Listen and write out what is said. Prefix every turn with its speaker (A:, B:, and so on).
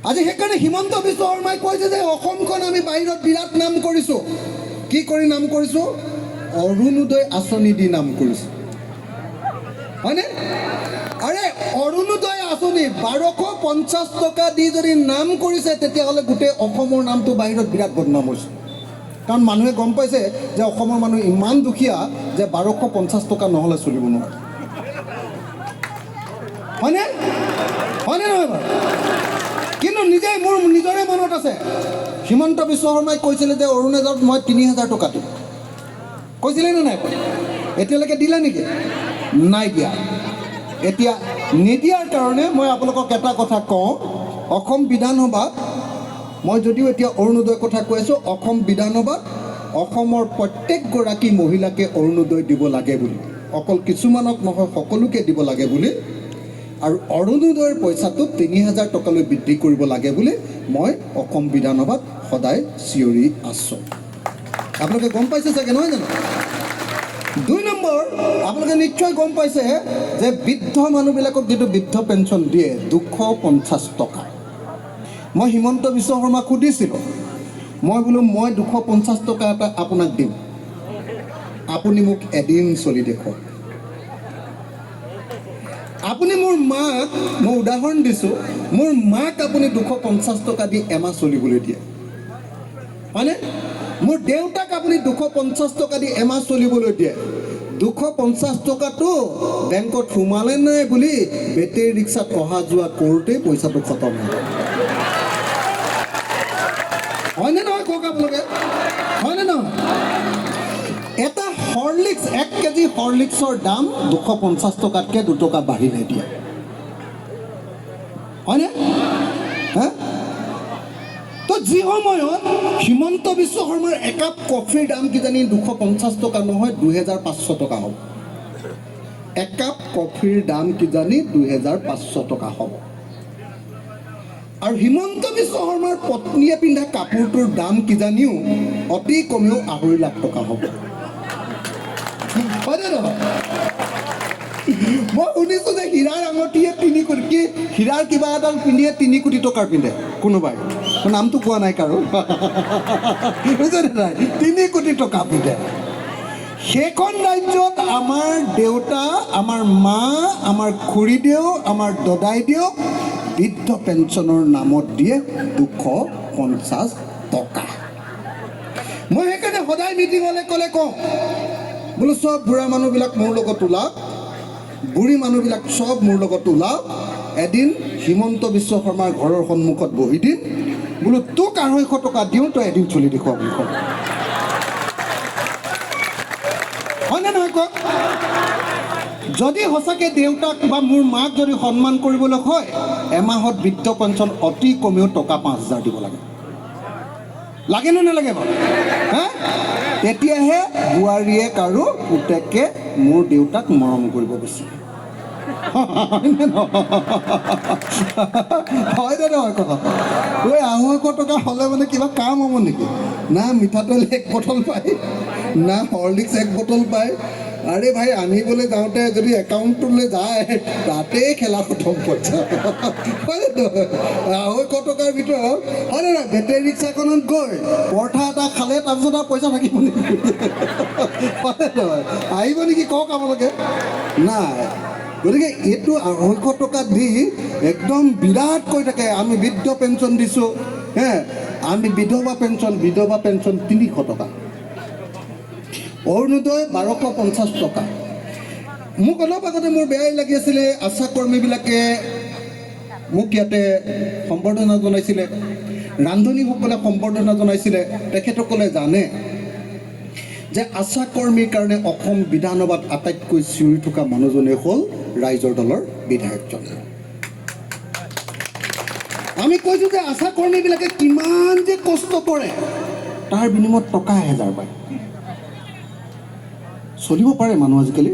A: আজি সেইকাৰণে হিমন্ত বিশ্ব শৰ্মাই কৈছে যে অসমখন আমি বাহিৰত বিৰাট নাম কৰিছোঁ। কি কৰি নাম কৰিছোঁ? অৰুণোদয় আঁচনি দি নাম কৰিছোঁ, হয়নে? আৰে অৰুণোদয় আঁচনি 1250 টকা দি যদি নাম কৰিছে, তেতিয়াহ'লে গোটেই অসমৰ নামটো বাহিৰত বিৰাট বদনাম হৈছে। কাৰণ মানুহে গম পাইছে যে অসমৰ মানুহ ইমান দুখীয়া যে 1250 টকা নহ'লে চলিব নোৱাৰে, হয়নে? হয়নে নহয় বাৰু? কিন্তু মোৰ নিজৰে মনত আছে, হিমন্ত বিশ্ব শৰ্মাই কৈছিলে যে অৰুণোদয়ত মই 3000 টকা দিম, কৈছিলে নে নাই? এতিয়ালৈকে দিলে নেকি? নাই দিয়া। এতিয়া নিদিয়াৰ কাৰণে মই আপোনালোকক এটা কথা কওঁ, অসম বিধানসভাত মই যদিও এতিয়া অৰুণোদয়ৰ কথা কৈ আছোঁ, অসম বিধানসভাত অসমৰ প্ৰত্যেকগৰাকী মহিলাকে অৰুণোদয় দিব লাগে বুলি, অকল কিছুমানক নহয় সকলোকে দিব লাগে বুলি, আৰু অৰুণোদয়ৰ পইচাটো 3000 টকালৈ বৃদ্ধি কৰিব লাগে বুলি মই অসম বিধানসভাত সদায় চিঞৰি আছোঁ। আপোনালোকে গম পাইছে চাগে, নহয় জানো? 2 নম্বৰ, আপোনালোকে নিশ্চয় গম পাইছে যে বৃদ্ধ মানুহবিলাকক যিটো বৃদ্ধ পেঞ্চন দিয়ে 250 টকা। মই হিমন্ত বিশ্ব শৰ্মাক সুধিছিলোঁ, মই বোলো মই 250 টকা এটা আপোনাক দিম, আপুনি মোক এদিন চলি দেখুৱাওক। আপুনি মোৰ মাক, মই উদাহৰণ দিছোঁ, মোৰ মাক আপুনি 250 টকা দি এমাহ চলিবলৈ দিয়ে, হয়নে? মোৰ দেউতাক আপুনি 250 টকা দি এমাহ চলিবলৈ দিয়ে। 250 টকাটো বেংকত সোমালে নাই বুলি বেটেৰী ৰিক্সাত অহা যোৱা কৰোঁতেই পইচাটো খতম হয়, হয়নে নহয়? কওক আপোনালোকে, হয়নে নহয়? এটা হৰলিক্স, 1 কেজি হৰলিক্সৰ দাম 250 টকাতকৈ 2 টকা বাঢ়িলে দিয়ে, হয়নে? হা? তো যি সময়ত হিমন্ত বিশ্ব শৰ্মাৰ একাপ কফিৰ দাম কিজানি 250 টকা নহয় 2500 টকা হ'ব, একাপ কফিৰ দাম কিজানি 2500 টকা হ'ব। আৰু হিমন্ত বিশ্ব শৰ্মাৰ পত্নীয়ে পিন্ধা কাপোৰটোৰ দাম কিজানিও অতি কমেও 2.5 লাখ টকা হ'ব, হয়নে নহয়? মই শুনিছোঁ যে হীৰাৰ আঙঠিয়ে 3 কোটি, কি হীৰাৰ কিবা এডাল পিন্ধিয়ে 3 কোটি টকাৰ পিন্ধে কোনোবাই, নামটো কোৱা নাই কাৰো, বুজিছেনে নাই? 3 কোটি টকা পিন্ধে। সেইখন ৰাজ্যত আমাৰ দেউতা, আমাৰ মা, আমাৰ খুৰীদেউ, আমাৰ দদাইদেউ বৃদ্ধ পেঞ্চনৰ নামত দিয়ে 250 টকা। মই সেইকাৰণে সদায় মিটিঙলৈ ক'লে কওঁ, বোলো চব বুঢ়া মানুহবিলাক মোৰ লগত ওলাওক, বুঢ়ী মানুহবিলাক চব মোৰ লগত ওলাওক, এদিন হিমন্ত বিশ্ব শৰ্মাৰ ঘৰৰ সন্মুখত বহি দিম, বোলো তোক 250 টকা দিওঁ, তই এদিন চলি দেখুৱা বুলি কওঁ, হয়নে নহয় কওক? যদি সঁচাকৈ দেউতাক বা মোৰ মাক যদি সন্মান কৰিবলৈ হয়, এমাহত বৃদ্ধ পেঞ্চন অতি কমেও টকা 5000 দিব লাগে, লাগেনে নালাগে বাৰু? হা? তেতিয়াহে বোৱাৰীয়েক আৰু পুতেকে মোৰ দেউতাক মৰম কৰিব বিচাৰে, হয়নে নহয় কথা? 250 টকা হ'লে মানে কিবা কাম হ'ব নেকি? না মিঠাতেল 1 বটল পায়, না হৰলিক্স 1 বটল পায়। আৰে ভাই, আনিবলৈ যাওঁতে যদি একাউণ্টটোলৈ যায় তাতেই খেলা খতম পইচা, হয়নে নহয়? 250 টকাৰ ভিতৰত, হয়নে নহয়? বেটেৰী ৰিক্সাখনত গৈ পৰঠা এটা খালে তাৰপিছত আৰু পইচা থাকিব নেকি? হয়নে নহয়? আহিব নেকি কওক আপোনালোকে? নাই। গতিকে এইটো 250 টকা দি একদম বিৰাট কৈ থাকে আমি বৃদ্ধ পেঞ্চন দিছোঁ, হে আমি বিধৱা পেঞ্চন 300 টকা, অৰুণোদয় 1250 টকা। মোক অলপ আগতে মোৰ বেয়াই লাগি আছিলে, আশা কৰ্মীবিলাকে মোক ইয়াতে সম্বৰ্ধনা জনাইছিলে, ৰান্ধনীসকলে সম্বৰ্ধনা জনাইছিলে। তেখেতসকলে জানে যে আশা কৰ্মীৰ কাৰণে অসম বিধানসভাত আটাইতকৈ চিঞৰি থকা মানুহজনেই হ'ল ৰাইজৰ দলৰ বিধায়কজন। আমি কৈছোঁ যে আশা কৰ্মীবিলাকে কিমান যে কষ্ট কৰে, তাৰ বিনিময়ত টকা 1000 পায়। চলিব পাৰে মানুহ আজিকালি।